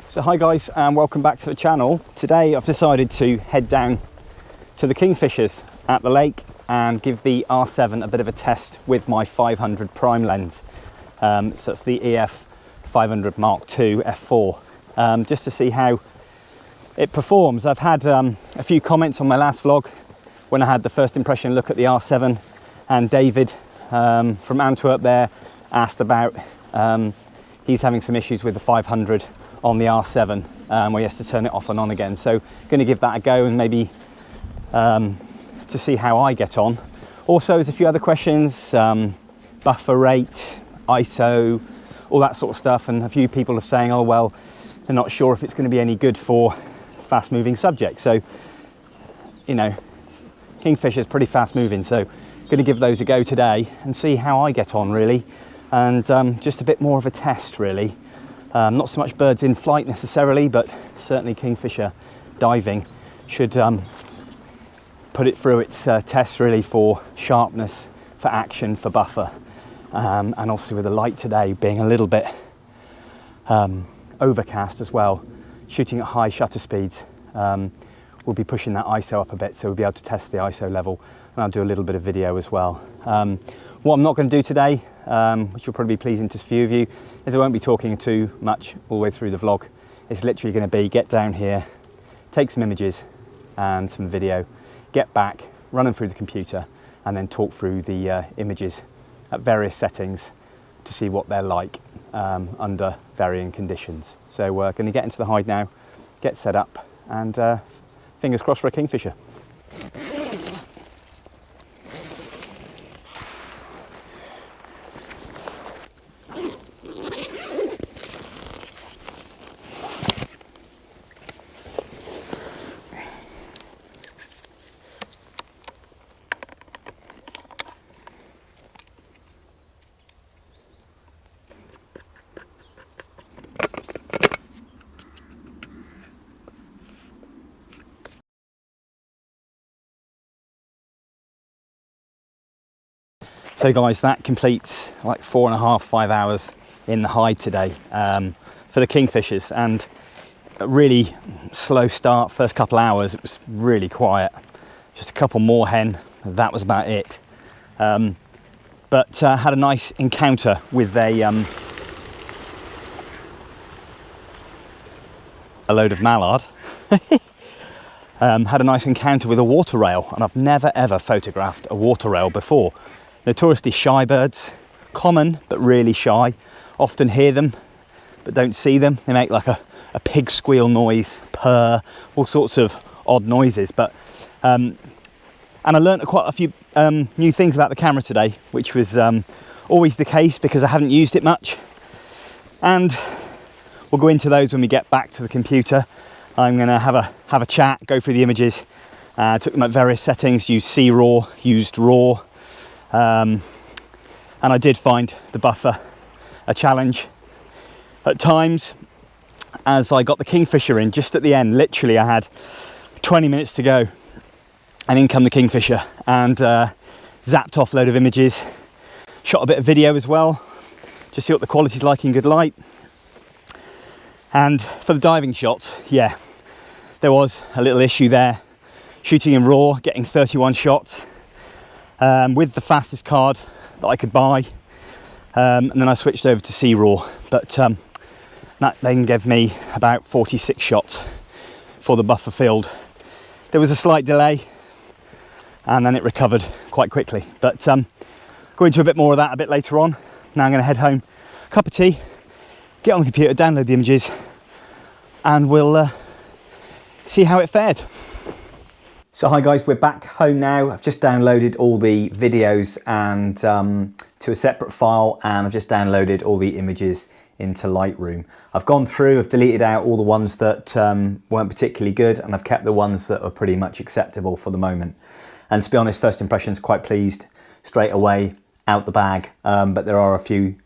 So hi guys, and welcome back to the channel. Today I've decided to head down to the Kingfishers at the lake and give the R7 a bit of a test with my 500 prime lens. So it's the EF 500 Mark II f4, just to see how it performs. I've had a few comments on my last vlog when I had the first impression look at the R7, and David from Antwerp there asked about he's having some issues with the 500 on the R7 where he has to turn it off and on again. So going to give that a go and maybe to see how I get on. Also there's a few other questions, buffer rate, ISO, all that sort of stuff, and a few people are saying, oh well, they're not sure if it's going to be any good for fast moving subjects. So, you know, Kingfisher is pretty fast moving, so going to give those a go today and see how I get on really, and just a bit more of a test really. Not so much birds in flight necessarily, but certainly Kingfisher diving should put it through its test really for sharpness, for action, for buffer, and obviously with the light today being a little bit overcast as well, shooting at high shutter speeds, we'll be pushing that ISO up a bit, so we'll be able to test the ISO level, and I'll do a little bit of video as well. What I'm not going to do today, which will probably be pleasing to a few of you, is I won't be talking too much all the way through the vlog. It's literally going to be get down here, take some images and some video, get back, run them through the computer, and then talk through the images at various settings to see what they're like under varying conditions. So we're going to get into the hide now, get set up, and fingers crossed for a Kingfisher. So guys, that completes like 4.5–5 hours in the hide today for the Kingfishers, and a really slow start. First couple hours it was really quiet, just a couple more hen, that was about it. But had a nice encounter with a load of mallard. Had a nice encounter with a water rail, and I've never ever photographed a water rail before. Notoriously shy birds, common but really shy. Often hear them but don't see them. They make like a pig squeal noise, purr, all sorts of odd noises. But and I learnt quite a few new things about the camera today, which was always the case because I haven't used it much. And we'll go into those when we get back to the computer. I'm going to have a chat, go through the images, took them at various settings, used C-RAW, used RAW. And I did find the buffer a challenge at times as I got the Kingfisher in just at the end. Literally I had 20 minutes to go and in come the Kingfisher, and zapped off a load of images, shot a bit of video as well, just see what the quality's like in good light. And for the diving shots, yeah, there was a little issue there, shooting in RAW, getting 31 shots with the fastest card that I could buy, and then I switched over to C-RAW, but that then gave me about 46 shots for the buffer field. There was a slight delay and then it recovered quite quickly, but go into a bit more of that a bit later on. Now I'm going to head home, cup of tea, get on the computer, download the images, and we'll see how it fared. So hi guys, we're back home now. I've just downloaded all the videos and to a separate file, and I've just downloaded all the images into Lightroom. I've gone through, I've deleted out all the ones that weren't particularly good, and I've kept the ones that are pretty much acceptable for the moment. And to be honest, first impressions, quite pleased straight away out the bag, but there are a few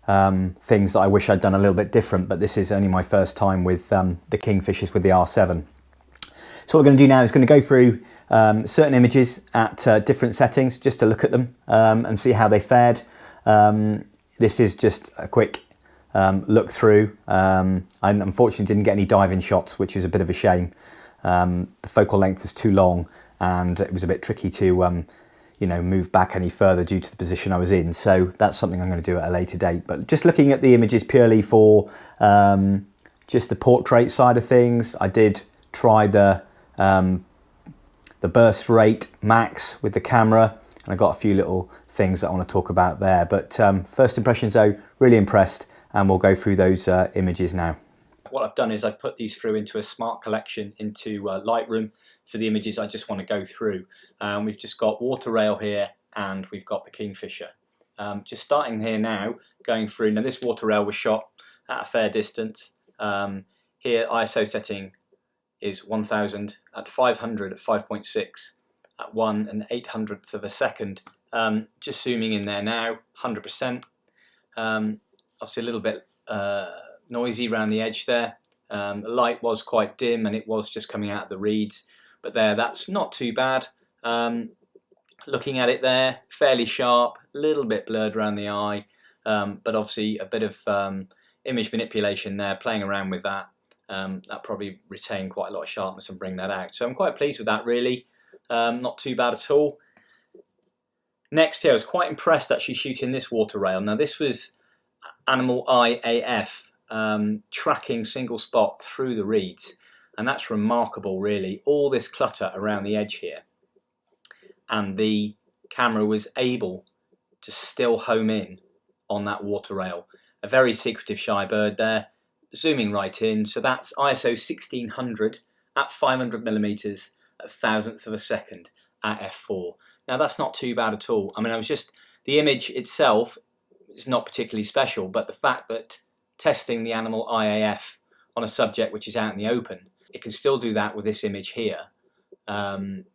things that I wish I'd done a little bit different, but this is only my first time with the Kingfishers with the R7. So what we're going to do now is going to go through certain images at different settings just to look at them and see how they fared. This is just a quick look through. I unfortunately didn't get any diving shots, which is a bit of a shame. The focal length was too long and it was a bit tricky to you know, move back any further due to the position I was in. So that's something I'm going to do at a later date. But just looking at the images purely for just the portrait side of things, I did try the burst rate max with the camera, and I got a few little things that I want to talk about there. But first impressions though, really impressed, and we'll go through those images now. What I've done is I've put these through into a smart collection into Lightroom for the images I just want to go through. We've just got water rail here and we've got the Kingfisher. Just starting here now, going through. Now this water rail was shot at a fair distance. Here ISO setting is 1000 at 500 at 5.6 at 1 1/800th of a second. Just zooming in there now, 100%. Obviously a little bit noisy around the edge there. The light was quite dim and it was just coming out of the reeds, but there, that's not too bad. Looking at it there, fairly sharp, a little bit blurred around the eye, but obviously a bit of image manipulation there, playing around with that. That probably retained quite a lot of sharpness and bring that out. So I'm quite pleased with that really, not too bad at all. Next here, I was quite impressed actually shooting this water rail. Now this was Animal Eye AF, tracking single spot through the reeds, and that's remarkable really. All this clutter around the edge here, and the camera was able to still home in on that water rail. A very secretive shy bird there, zooming right in. So that's ISO 1600 at 500mm at 1,000th of a second at f4. Now that's not too bad at all. I mean, the image itself is not particularly special, but the fact that testing the Animal IAF on a subject which is out in the open, it can still do that with this image here,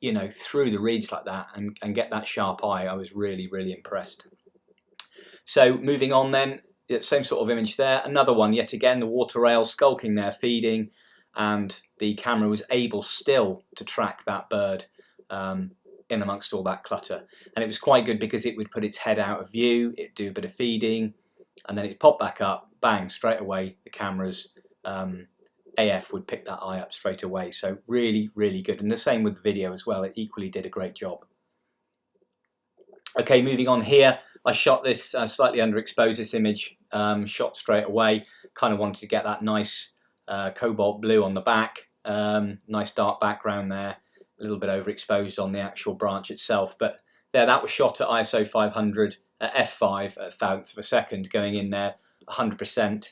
you know, through the reeds like that and get that sharp eye. I was really, really impressed. So moving on then, same sort of image there, another one yet again, the water rail skulking there, feeding, and the camera was able still to track that bird in amongst all that clutter. And it was quite good because it would put its head out of view, it'd do a bit of feeding, and then it'd pop back up, bang, straight away the camera's AF would pick that eye up straight away. So really, really good. And the same with the video as well, it equally did a great job. Okay, moving on here, I shot this slightly underexposed, this image, shot straight away. Kind of wanted to get that nice cobalt blue on the back, nice dark background there, a little bit overexposed on the actual branch itself. But there, that was shot at ISO 500 at f5 at 1,000th of a second, going in there 100%. I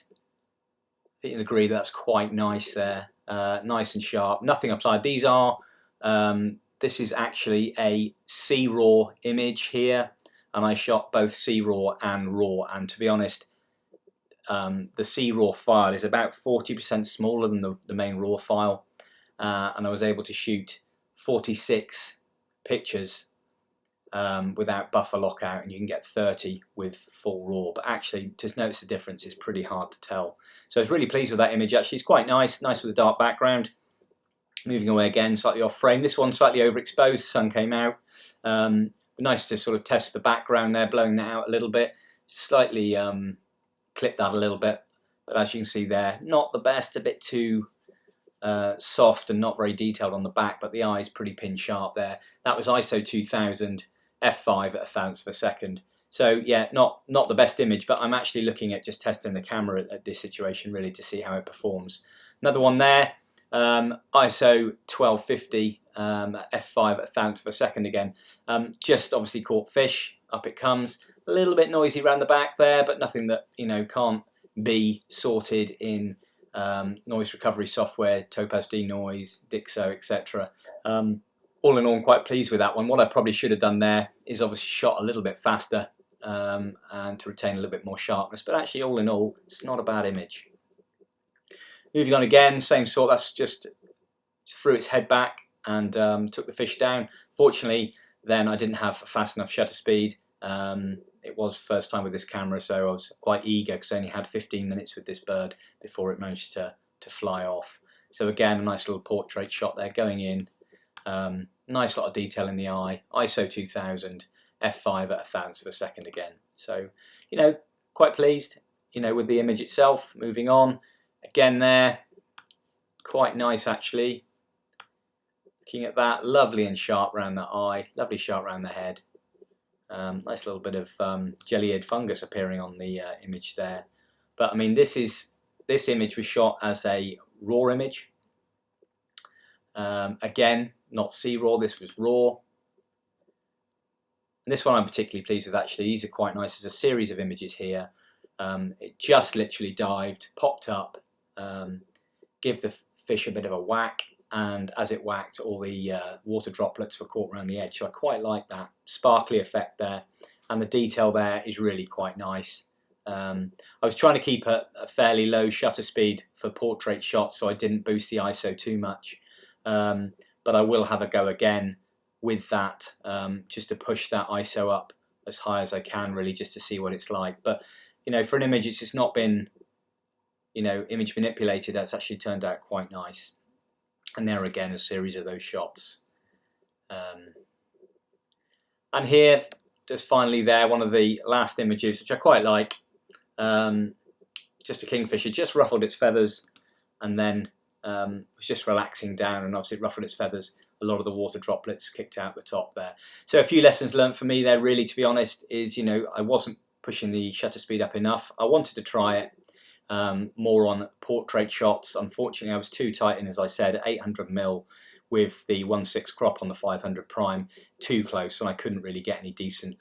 think you'll agree that's quite nice there, nice and sharp, nothing applied. These are, this is actually a C-RAW image here, and I shot both C-RAW and RAW, and to be honest, the C-RAW file is about 40% smaller than the main RAW file, and I was able to shoot 46 pictures without buffer lockout, and you can get 30 with full RAW, but actually to notice the difference is pretty hard to tell. So I was really pleased with that image. Actually, it's quite nice with a dark background. Moving away again, slightly off frame. This one slightly overexposed, sun came out. Nice to sort of test the background there, blowing that out a little bit. Slightly clip that a little bit, but as you can see there, not the best, a bit too soft and not very detailed on the back, but the eye is pretty pin sharp there. That was ISO 2000 f5 at 1,000th of a second. So yeah, not the best image, but I'm actually looking at just testing the camera at this situation really to see how it performs. Another one there, ISO 1250 f5 at 1,000th of a second again. Just obviously caught fish, up it comes. A little bit noisy around the back there, but nothing that, you know, can't be sorted in noise recovery software, Topaz Denoise, Dixo, etc. All in all, I'm quite pleased with that one. What I probably should have done there is obviously shot a little bit faster and to retain a little bit more sharpness, but actually all in all, it's not a bad image. Moving on again, same sort, that's just threw its head back and took the fish down. Fortunately, then I didn't have fast enough shutter speed. It was first time with this camera, so I was quite eager because I only had 15 minutes with this bird before it managed to fly off. So again, a nice little portrait shot there going in. Nice lot of detail in the eye. ISO 2000, f5 at 1,000th of a second again. So, you know, quite pleased. you know, with the image itself. Moving on, again there, quite nice actually. Looking at that, lovely and sharp around the eye, lovely sharp around the head. Nice little bit of jelly-eared fungus appearing on the image there. But I mean, this image was shot as a raw image. Again, not C-raw, this was raw. And this one I'm particularly pleased with actually. These are quite nice. There's a series of images here. It just literally dived, popped up, give the fish a bit of a whack, and as it whacked, all the water droplets were caught around the edge. So I quite like that sparkly effect there, and the detail there is really quite nice. I was trying to keep a fairly low shutter speed for portrait shots, so I didn't boost the ISO too much. But I will have a go again with that, just to push that ISO up as high as I can, really, just to see what it's like. But you know, for an image it's just not been, you know, image manipulated, that's actually turned out quite nice. And there again, a series of those shots. And here, just finally there, one of the last images, which I quite like. Just a kingfisher, just ruffled its feathers, and then was just relaxing down, and obviously it ruffled its feathers. A lot of the water droplets kicked out the top there. So a few lessons learned for me there, really, to be honest, is, you know, I wasn't pushing the shutter speed up enough. I wanted to try it more on portrait shots. Unfortunately, I was too tight in, as I said, 800mm with the 1.6 crop on the 500 prime, too close, and I couldn't really get any decent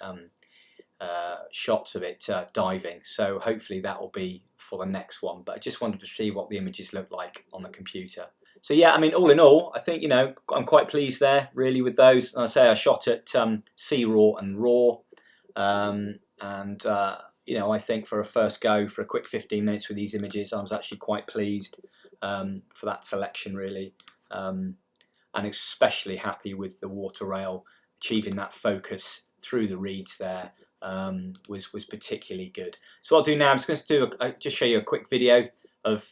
shots of it diving. So hopefully that will be for the next one. But I just wanted to see what the images look like on the computer. So yeah, I mean, all in all, I think, you know, I'm quite pleased there, really, with those. And I say I shot at C-raw and raw, you know, I think for a first go, for a quick 15 minutes with these images, I was actually quite pleased for that selection, really, and especially happy with the water rail achieving that focus through the reeds there. Was particularly good. So what I'll do now, I'm just going to just show you a quick video of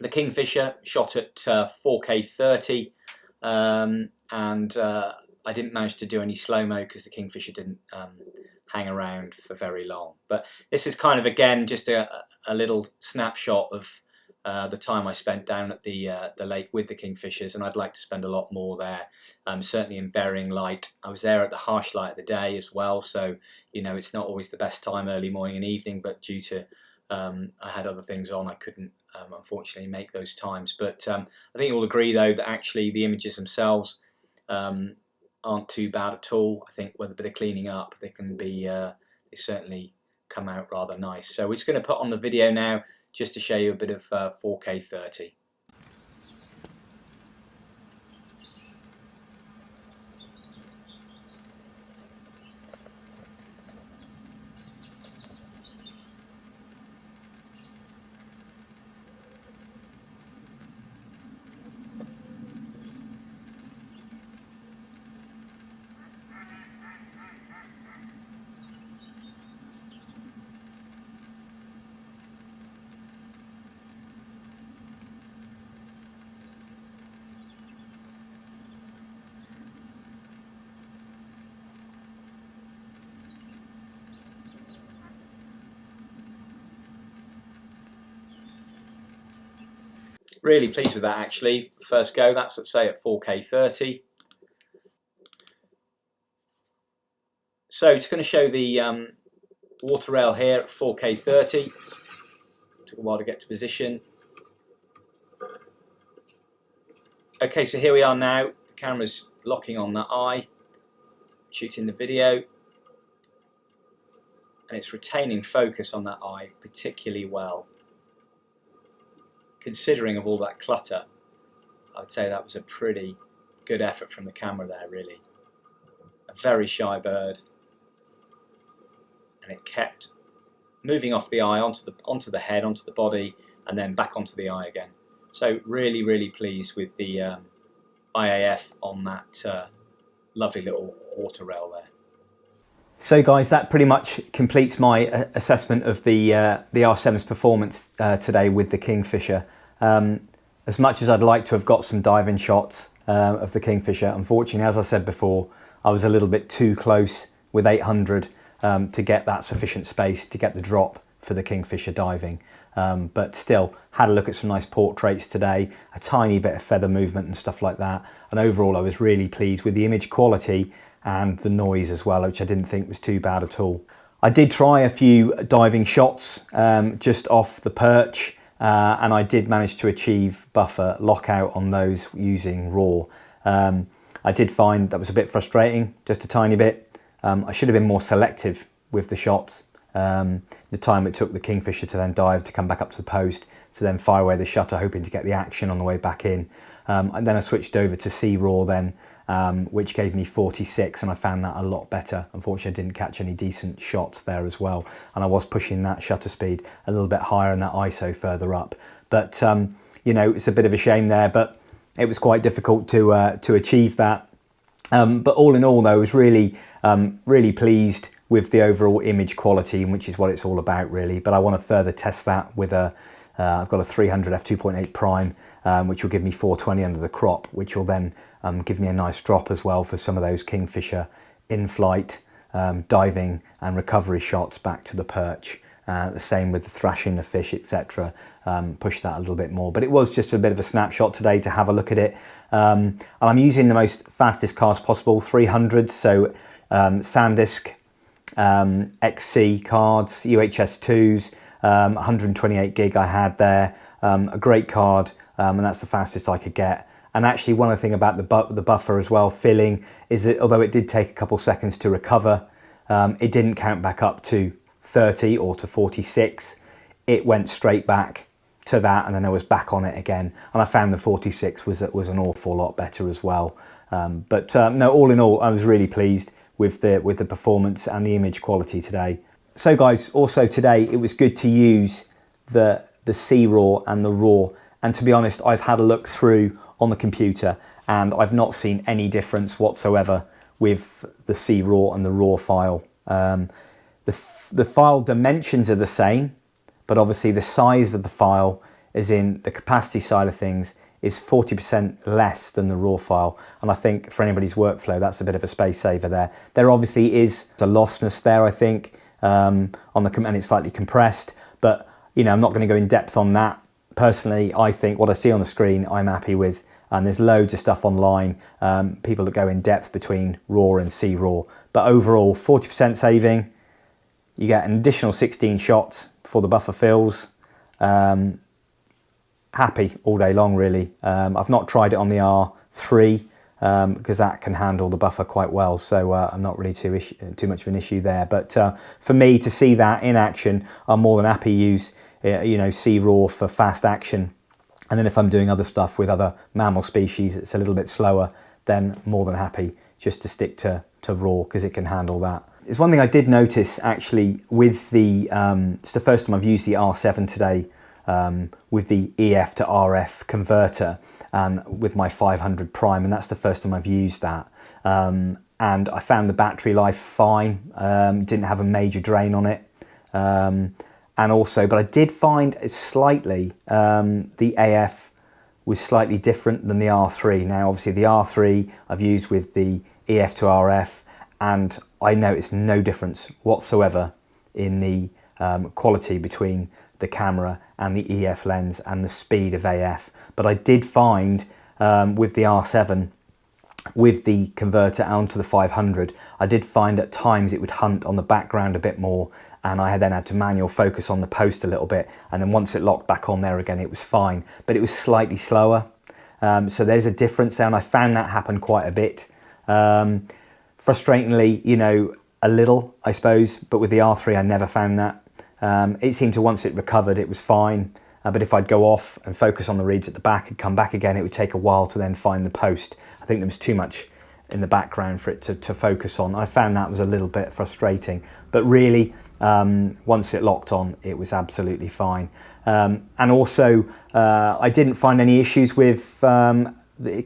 the Kingfisher shot at 4K 30, and I didn't manage to do any slow-mo because the Kingfisher didn't hang around for very long. But this is kind of, again, just a little snapshot of the time I spent down at the lake with the Kingfishers, and I'd like to spend a lot more there, certainly in varying light. I was there at the harsh light of the day as well, so you know, it's not always the best time, early morning and evening, but due to I had other things on, I couldn't unfortunately make those times. But I think you'll agree though that actually the images themselves aren't too bad at all. I think with a bit of cleaning up, they can be they certainly come out rather nice. So we're just going to put on the video now just to show you a bit of 4K 30. Really pleased with that actually. First go, that's let's say at 4K 30. So just going to show the water rail here at 4K 30. Took a while to get to position. Okay, so here we are now. The camera's locking on that eye, shooting the video, and it's retaining focus on that eye particularly well. Considering of all that clutter, I would say that was a pretty good effort from the camera there, really. A very shy bird, and it kept moving off the eye onto the head, onto the body, and then back onto the eye again. So really, really pleased with the IAF on that lovely little water rail there. So guys, that pretty much completes my assessment of the R7's performance today with the Kingfisher. As much as I'd like to have got some diving shots of the Kingfisher, unfortunately, as I said before, I was a little bit too close with 800 to get that sufficient space to get the drop for the Kingfisher diving. But still, had a look at some nice portraits today, a tiny bit of feather movement and stuff like that. And overall, I was really pleased with the image quality and the noise as well, which I didn't think was too bad at all. I did try a few diving shots just off the perch, and I did manage to achieve buffer lockout on those using RAW. I did find that was a bit frustrating, just a tiny bit. I should have been more selective with the shots. The time it took the Kingfisher to then dive to come back up to the post, to then fire away the shutter, hoping to get the action on the way back in. And then I switched over to C-RAW then, which gave me 46, and I found that a lot better. Unfortunately, I didn't catch any decent shots there as well. And I was pushing that shutter speed a little bit higher and that ISO further up. But, you know, it's a bit of a shame there, but it was quite difficult to achieve that. But all in all, though, I was really, really pleased with the overall image quality, which is what it's all about, really. But I want to further test that with I've got a 300 f2.8 prime, which will give me 420 under the crop, which will then give me a nice drop as well for some of those Kingfisher in-flight diving and recovery shots back to the perch. The same with the thrashing the fish, etc. Push that a little bit more. But it was just a bit of a snapshot today to have a look at it. And I'm using the most fastest cars possible, 300, so SanDisk XC cards, UHS 2s, 128 gig I had there, a great card, and that's the fastest I could get. And actually, one other thing about the buffer as well, filling, is that although it did take a couple seconds to recover, it didn't count back up to 30 or to 46. It went straight back to that, and then I was back on it again. And I found the 46 was an awful lot better as well. No, all in all, I was really pleased with the performance and the image quality today. So guys, also today it was good to use the C-RAW and the RAW, and to be honest, I've had a look through on the computer and I've not seen any difference whatsoever with the C-RAW and the RAW file. The file dimensions are the same, but obviously the size of the file, as in the capacity side of things, is 40% less than the RAW file. And I think for anybody's workflow, that's a bit of a space saver there. There obviously is a lossless there, I think, and it's slightly compressed, but you know, I'm not going to go in depth on that. Personally, I think what I see on the screen, I'm happy with. And there's loads of stuff online, people that go in depth between RAW and C-RAW. But overall, 40% saving. You get an additional 16 shots before the buffer fills. Happy all day long, really. I've not tried it on the R3 because that can handle the buffer quite well, so I'm not really too much of an issue there. But for me to see that in action, I'm more than happy to use C-RAW for fast action. And then if I'm doing other stuff with other mammal species, it's a little bit slower, then more than happy just to stick to RAW because it can handle that. There's one thing I did notice actually with it's the first time I've used the R7 today, with the EF to RF converter and with my 500 prime, and that's the first time I've used that. And I found the battery life fine, didn't have a major drain on it. And also, but I did find it slightly, the AF was slightly different than the R3. Now, obviously the R3 I've used with the EF to RF, and I noticed no difference whatsoever in the quality between the camera and the EF lens and the speed of AF. But I did find with the R7, with the converter onto the 500, I did find at times it would hunt on the background a bit more, and I then had to manual focus on the post a little bit, and then once it locked back on there again, it was fine, but it was slightly slower. So there's a difference there, and I found that happen quite a bit. Frustratingly, you know, a little, I suppose, but with the R3 I never found that. It seemed to, once it recovered, it was fine. But if I'd go off and focus on the reeds at the back and come back again, it would take a while to then find the post. I think there was too much in the background for it to focus on. I found that was a little bit frustrating, but really, once it locked on, it was absolutely fine. And also, I didn't find any issues with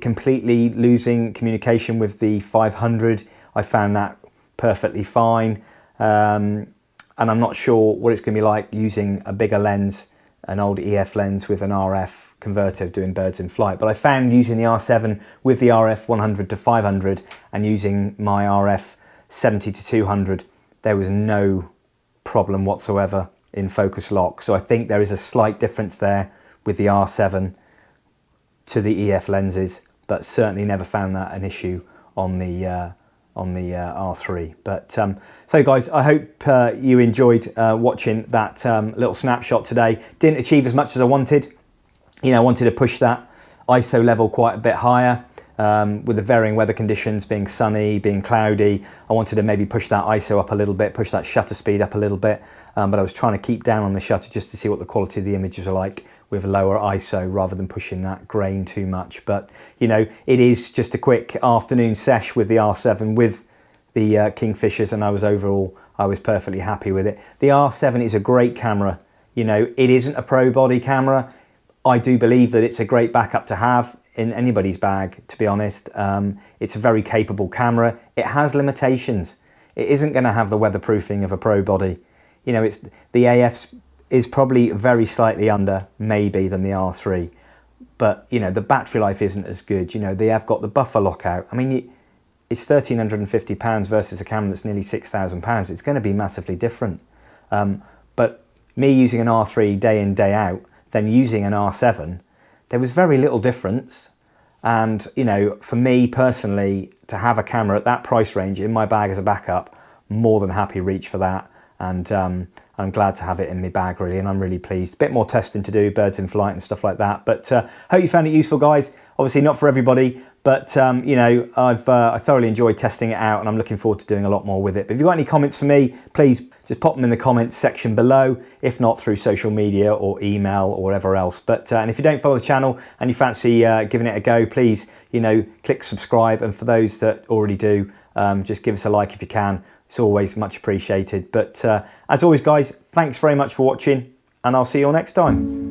completely losing communication with the 500. I found that perfectly fine. And I'm not sure what it's going to be like using a bigger lens, an old EF lens with an RF converter doing birds in flight. But I found using the R7 with the RF 100 to 500 and using my RF 70 to 200, there was no problem whatsoever. in focus lock. So I think there is a slight difference there with the R7 to the EF lenses, but certainly never found that an issue on the R3. But so guys, I hope you enjoyed watching that little snapshot today. Didn't achieve as much as I wanted. I wanted to push that ISO level quite a bit higher. With the varying weather conditions, being sunny, being cloudy, I wanted to maybe push that ISO up a little bit, push that shutter speed up a little bit, but I was trying to keep down on the shutter just to see what the quality of the images are like with a lower ISO rather than pushing that grain too much. But it is just a quick afternoon sesh with the R7 with the Kingfishers, and I was perfectly happy with it. The R7 is a great camera. It isn't a pro body camera. I do believe that it's a great backup to have in anybody's bag, to be honest. It's a very capable camera. It has limitations. It isn't going to have the weatherproofing of a pro body. It's the AF is probably very slightly under maybe than the R3, but the battery life isn't as good. They have got the buffer lockout. I mean, it's £1,350 versus a camera that's nearly £6,000. It's going to be massively different. But me using an R3 day in, day out, then using an R7, there was very little difference. And for me personally, to have a camera at that price range in my bag as a backup, more than happy reach for that. And I'm glad to have it in my bag, really, and I'm really pleased. A bit more testing to do, birds in flight and stuff like that. But hope you found it useful, guys. Obviously not for everybody, but I thoroughly enjoyed testing it out, and I'm looking forward to doing a lot more with it. But if you've got any comments for me, please just pop them in the comments section below, if not through social media or email or whatever else. But and if you don't follow the channel and you fancy giving it a go, please click subscribe, and for those that already do, just give us a like if you can. It's always much appreciated. But as always, guys, thanks very much for watching, and I'll see you all next time.